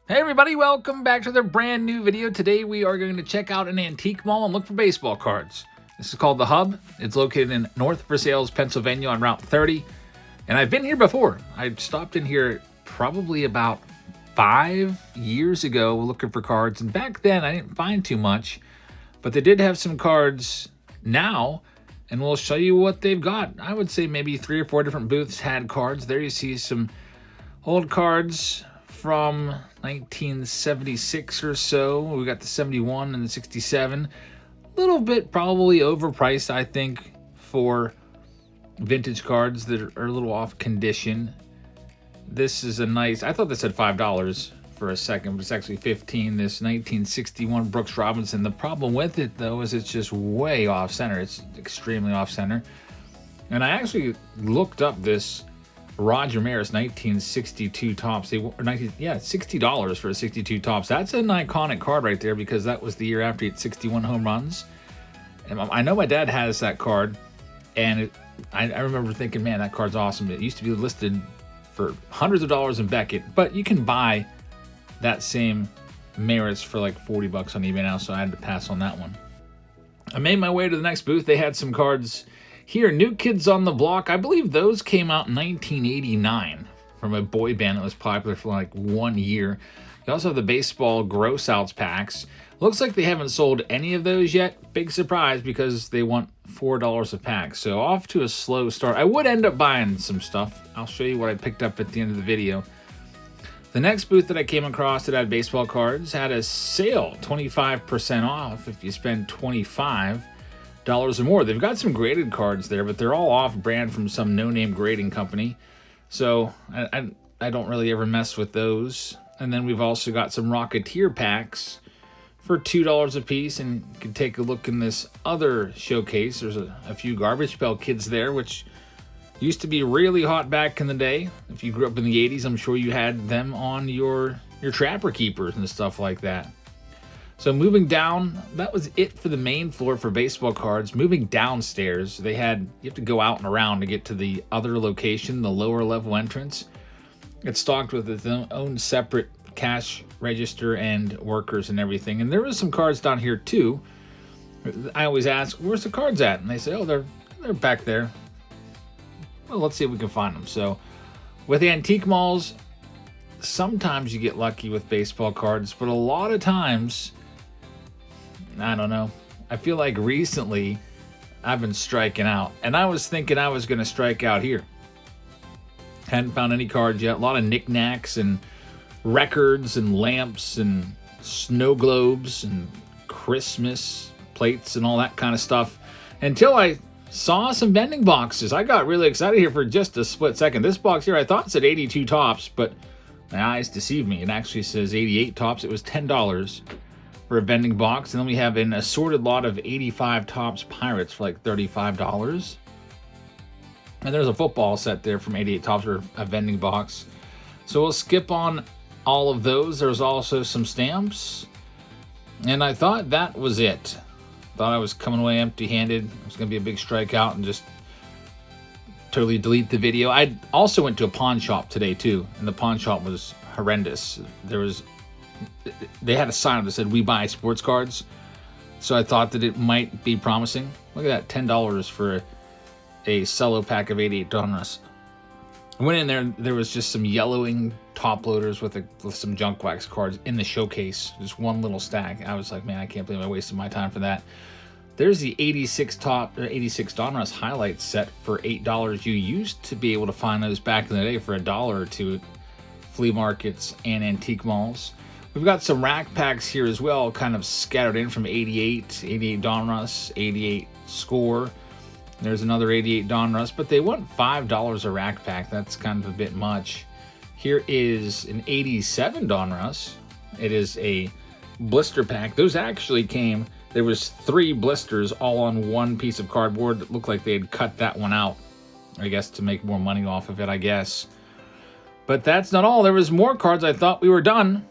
Hey everybody, welcome back to the brand new video. Today we are going to check out an antique mall and look for baseball cards. This is called The Hub. It's located in North Versailles, Pennsylvania on Route 30. And I've been here before. I stopped in here probably about 5 years ago looking for cards. And back then I didn't find too much, but they did have some cards now. And we'll show you what they've got. I would say maybe 3 or 4 different booths had cards. There you see some old cards from 1976 or so. We got the 71 and the 67. A little bit probably overpriced, I think, for vintage cards that are a little off condition. This is a nice, I thought this said $5 for a second, but it's actually $15. This 1961 Brooks Robinson. The problem with it, though, is it's just way off center. It's extremely off center. And I actually looked up this Roger Maris 1962 Topps. $60 for a 62 Topps. That's an iconic card right there because that was the year after he had 61 home runs. And I know my dad has that card, and I remember thinking, man, that card's awesome. It used to be listed for hundreds of dollars in Beckett, but you can buy that same Maris for like $40 on eBay now, so I had to pass on that one. I made my way to the next booth. They had some cards here, New Kids on the Block. I believe those came out in 1989 from a boy band that was popular for like 1 year. You also have the baseball gross outs packs. Looks like they haven't sold any of those yet. Big surprise because they want $4 a pack. So off to a slow start. I would end up buying some stuff. I'll show you what I picked up at the end of the video. The next booth that I came across that had baseball cards had a sale, 25% off if you spend $25 or more. They've got some graded cards there, but they're all off-brand from some no-name grading company. So I don't really ever mess with those. And then we've also got some Rocketeer packs for $2 a piece. And you can take a look in this other showcase. There's a few Garbage Pail Kids there, which used to be really hot back in the day. If you grew up in the 80s, I'm sure you had them on your Trapper Keepers and stuff like that. So moving down, that was it for the main floor for baseball cards. Moving downstairs, you have to go out and around to get to the other location, the lower level entrance. It's stocked with its own separate cash register and workers and everything. And there was some cards down here too. I always ask, where's the cards at? And they say, oh, they're back there. Well, let's see if we can find them. So with antique malls, sometimes you get lucky with baseball cards, but a lot of times, I don't know. I feel like recently I've been striking out, and I was thinking I was going to strike out here. Hadn't found any cards yet. A lot of knickknacks and records and lamps and snow globes and Christmas plates and all that kind of stuff until I saw some vending boxes. I got really excited here for just a split second. This box here, I thought said 82 Topps, but my eyes deceived me. It actually says 88 Topps. It was $10 for a vending box. And then we have an assorted lot of 85 Topps Pirates for like $35. And there's a football set there from 88 Topps for a vending box. So we'll skip on all of those. There's also some stamps. And I thought that was it. Thought I was coming away empty-handed. It was going to be a big strikeout and just totally delete the video. I also went to a pawn shop today too, and the pawn shop was horrendous. They had a sign that said, "We buy sports cards." So I thought that it might be promising. Look at that, $10 for a cello pack of 88 Donruss. I went in there, there was just some yellowing top loaders with some junk wax cards in the showcase. Just one little stack. I was like, man, I can't believe I wasted my time for that. There's the 86 Donruss highlights set for $8. You used to be able to find those back in the day for $1 or $2 at flea markets and antique malls. We've got some rack packs here as well, kind of scattered in from 88 Donruss, 88 Score. There's another 88 Donruss, but they want $5 a rack pack. That's kind of a bit much. Here is an 87 Donruss. It is a blister pack. Those actually came, there was 3 blisters all on one piece of cardboard. It looked like they had cut that one out, I guess, to make more money off of it, I guess. But that's not all. There was more cards. I thought we were done.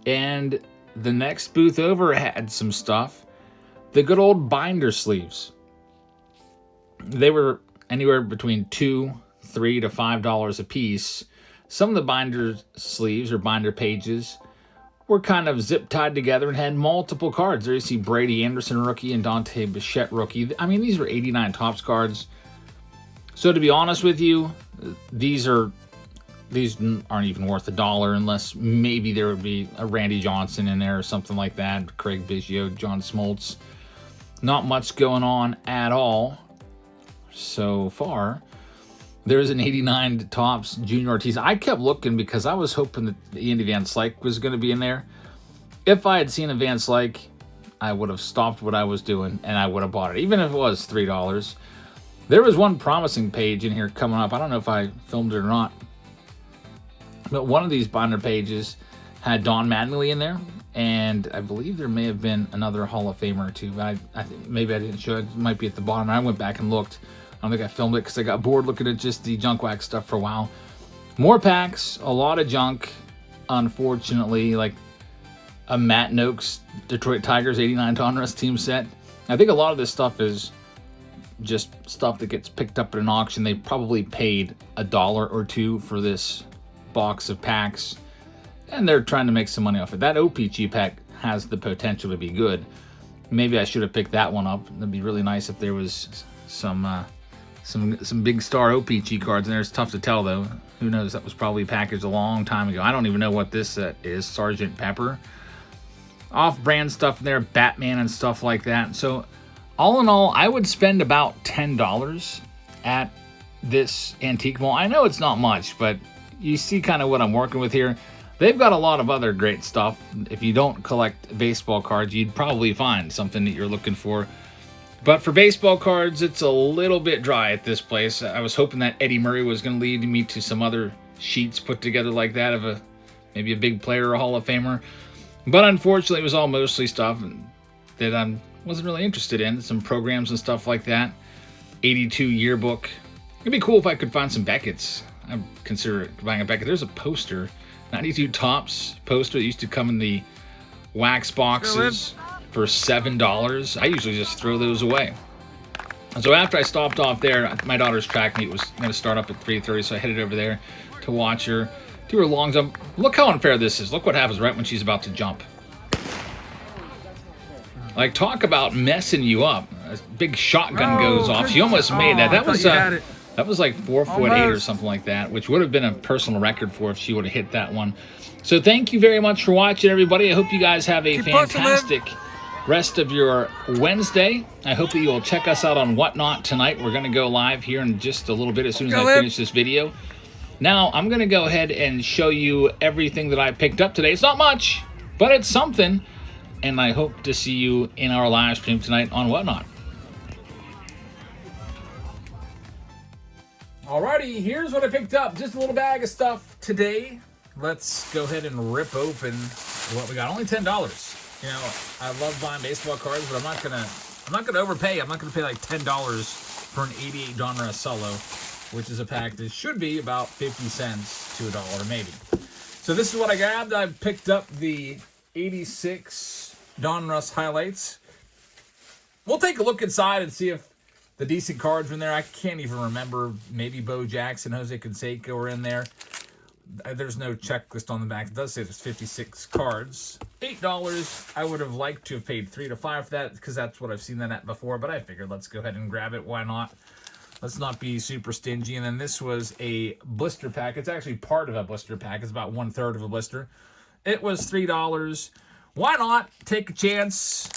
And the next booth over had some stuff. The good old binder sleeves. They were anywhere between $2, $3 to $5 a piece. Some of the binder sleeves or binder pages were kind of zip-tied together and had multiple cards. There you see Brady Anderson rookie and Dante Bichette rookie. I mean, these are 89 Topps cards. So to be honest with you, these aren't even worth $1 unless maybe there would be a Randy Johnson in there or something like that. Craig Biggio, John Smoltz. Not much going on at all so far. There's an 89 Topps Junior Ortiz. I kept looking because I was hoping that Andy Van Slyke was going to be in there. If I had seen a Van Slyke, I would have stopped what I was doing and I would have bought it, even if it was $3. There was one promising page in here coming up. I don't know if I filmed it or not, but one of these binder pages had Don Mattingly in there, and I believe there may have been another Hall of Famer or two, but I think maybe I didn't show it. It might be at the bottom. I went back and looked. I don't think I filmed it because I got bored looking at just the junk wax stuff for a while. More packs, a lot of junk, unfortunately, like a Matt Noakes Detroit Tigers 89 Donruss team set. I think a lot of this stuff is just stuff that gets picked up at an auction. They probably paid $1 or $2 for this box of packs, and they're trying to make some money off it. That OPG pack has the potential to be good. Maybe I should have picked that one up. It'd be really nice if there was some big star OPG cards in there. It's tough to tell though. Who knows? That was probably packaged a long time ago. I don't even know what this set is. Sergeant Pepper. Off-brand stuff in there, Batman and stuff like that. So all in all, I would spend about $10 at this antique mall. I know it's not much, but you see kind of what I'm working with here. They've got a lot of other great stuff. If you don't collect baseball cards, you'd probably find something that you're looking for. But for baseball cards, it's a little bit dry at this place. I was hoping that Eddie Murray was going to lead me to some other sheets put together like that of maybe a big player or a Hall of Famer. But unfortunately, it was all mostly stuff that I wasn't really interested in. Some programs and stuff like that. 82 yearbook. It'd be cool if I could find some Beckett's. I'd consider buying a Beckett. There's a poster. 92 Topps poster that used to come in the wax boxes for $7. I usually just throw those away. And so after I stopped off there, my daughter's track meet was going to start up at 3:30, so I headed over there to watch her do her long jump. Look how unfair this is. Look what happens right when she's about to jump. Like, talk about messing you up. A big shotgun goes off. She almost made that. That was like 4'8" or something like that, which would have been a personal record for if she would have hit that one. So thank you very much for watching, everybody. I hope you guys have a fantastic rest of your Wednesday. I hope that you will check us out on Whatnot tonight. We're going to go live here in just a little bit as soon as I finish this video. Now, I'm going to go ahead and show you everything that I picked up today. It's not much, but it's something. And I hope to see you in our live stream tonight on Whatnot. Alrighty, here's what I picked up. Just a little bag of stuff today. Let's go ahead and rip open what we got. Only $10. You know, I love buying baseball cards, but I'm not gonna overpay. I'm not gonna pay like $10 for an 88 Donruss Solo, which is a pack that should be about 50 cents to $1 maybe. So this is what I grabbed. I picked up the 86 Donruss highlights. We'll take a look inside and see if the decent cards are in there. I can't even remember. Maybe Bo Jackson, Jose Canseco are in there. There's no checklist on the back. It does say there's 56 cards. $8. I would have liked to have paid $3 to $5 for that because that's what I've seen that at before. But I figured let's go ahead and grab it. Why not? Let's not be super stingy. And then this was a blister pack. It's actually part of a blister pack. It's about 1/3 of a blister. It was $3. Why not take a chance?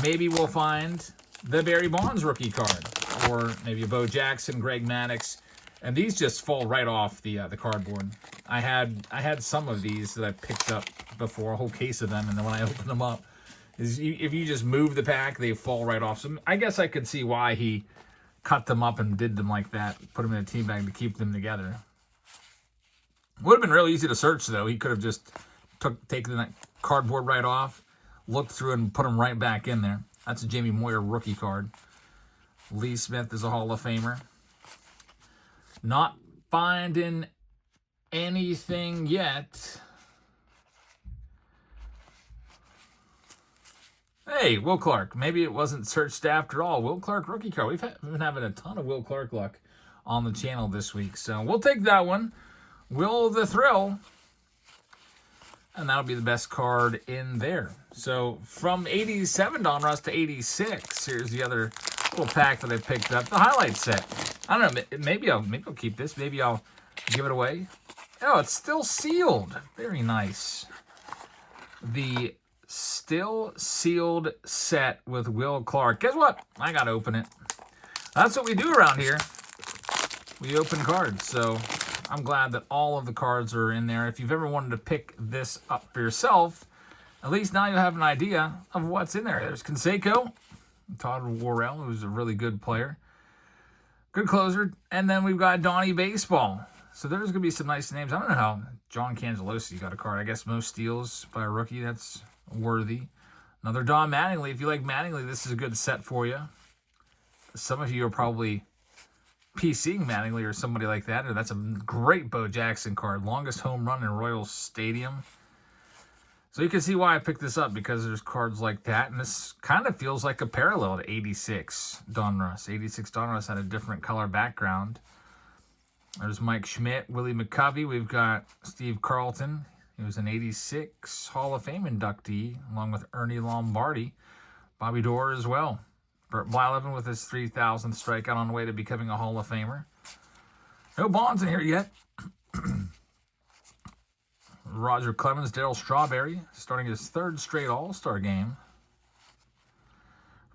Maybe we'll find the Barry Bonds rookie card, or maybe a Bo Jackson, Greg Maddux, and these just fall right off the cardboard. I had some of these that I picked up before, a whole case of them, and then when I opened them up, if you just move the pack, they fall right off. So I guess I could see why he cut them up and did them like that, put them in a team bag to keep them together. Would have been really easy to search though. He could have just taken that cardboard right off, looked through it, and put them right back in there. That's a Jamie Moyer rookie card. Lee Smith is a Hall of Famer. Not finding anything yet. Hey, Will Clark. Maybe it wasn't searched after all. Will Clark rookie card. We've been having a ton of Will Clark luck on the channel this week. So we'll take that one. Will the Thrill. And that'll be the best card in there. So from 87 Donruss to 86, here's the other little pack that I picked up, the highlight set. I don't know, maybe I'll keep this. Maybe I'll give it away. Oh, it's still sealed. Very nice. The still sealed set with Will Clark. Guess what? I gotta open it. That's what we do around here. We open cards. So I'm glad that all of the cards are in there. If you've ever wanted to pick this up for yourself, at least now you'll have an idea of what's in there. There's Canseco, Todd Worrell, who's a really good player. Good closer. And then we've got Donnie Baseball. So there's going to be some nice names. I don't know how John Cangelosi got a card. I guess most steals by a rookie. That's worthy. Another Don Mattingly. If you like Mattingly, this is a good set for you. Some of you are probably PCing Mattingly or somebody like that. Or that's a great Bo Jackson card. Longest home run in Royal Stadium. So you can see why I picked this up, because there's cards like that. And this kind of feels like a parallel to 86 Donruss. 86 Donruss had a different color background. There's Mike Schmidt, Willie McCovey. We've got Steve Carlton. He was an 86 Hall of Fame inductee, along with Ernie Lombardi. Bobby Doerr as well. Bert Blyleven with his 3,000th strikeout on the way to becoming a Hall of Famer. No Bonds in here yet. Roger Clemens, Darryl Strawberry, starting his third straight All-Star game.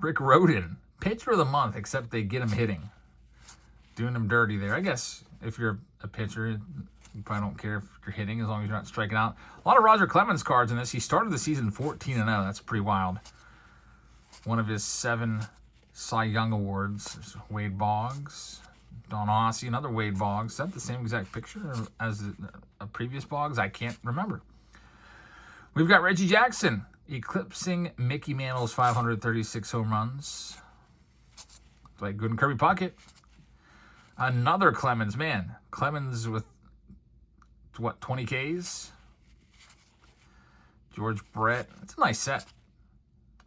Rick Rhoden, pitcher of the month, except they get him hitting. Doing him dirty there. I guess if you're a pitcher, you probably don't care if you're hitting as long as you're not striking out. A lot of Roger Clemens cards in this. He started the season 14-0. That's pretty wild. One of his 7 Cy Young Awards. There's Wade Boggs. Don Ossie, another Wade Boggs. Is that the same exact picture as a previous Boggs? I can't remember. We've got Reggie Jackson, eclipsing Mickey Mantle's 536 home runs. Like good in Kirby Puckett. Another Clemens, man. Clemens with, what, 20 Ks? George Brett. It's a nice set.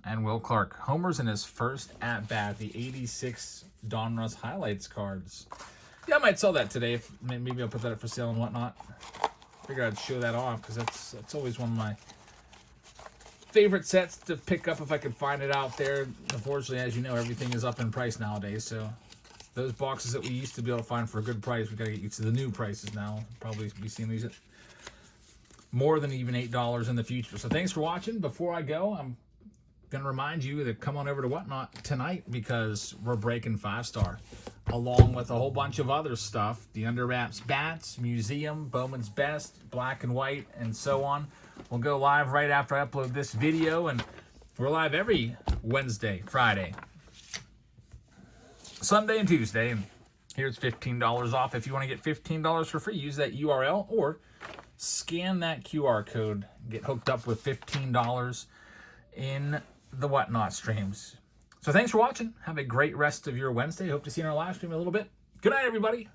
And Will Clark. Homers in his first at-bat. The 86 Donruss highlights cards. Yeah, I might sell that today. Maybe I'll put that up for sale and whatnot. Figured I'd show that off, because that's always one of my favorite sets to pick up if I could find it out there. Unfortunately, as you know, everything is up in price nowadays, so those boxes that we used to be able to find for a good price, we got to get used to the new prices now. Probably be seeing these at more than even $8 in the future. So thanks for watching. Before I go, I'm going to remind you to come on over to Whatnot tonight, because we're breaking 5-star, along with a whole bunch of other stuff. The Under Wraps Bats, Museum, Bowman's Best, Black and White, and so on. We'll go live right after I upload this video, and we're live every Wednesday, Friday, Sunday, and Tuesday. And here's $15 off. If you want to get $15 for free, use that URL or scan that QR code. Get hooked up with $15 in the Whatnot streams. So thanks for watching. Have a great rest of your Wednesday. Hope to see you in our live stream in a little bit. Good night, everybody.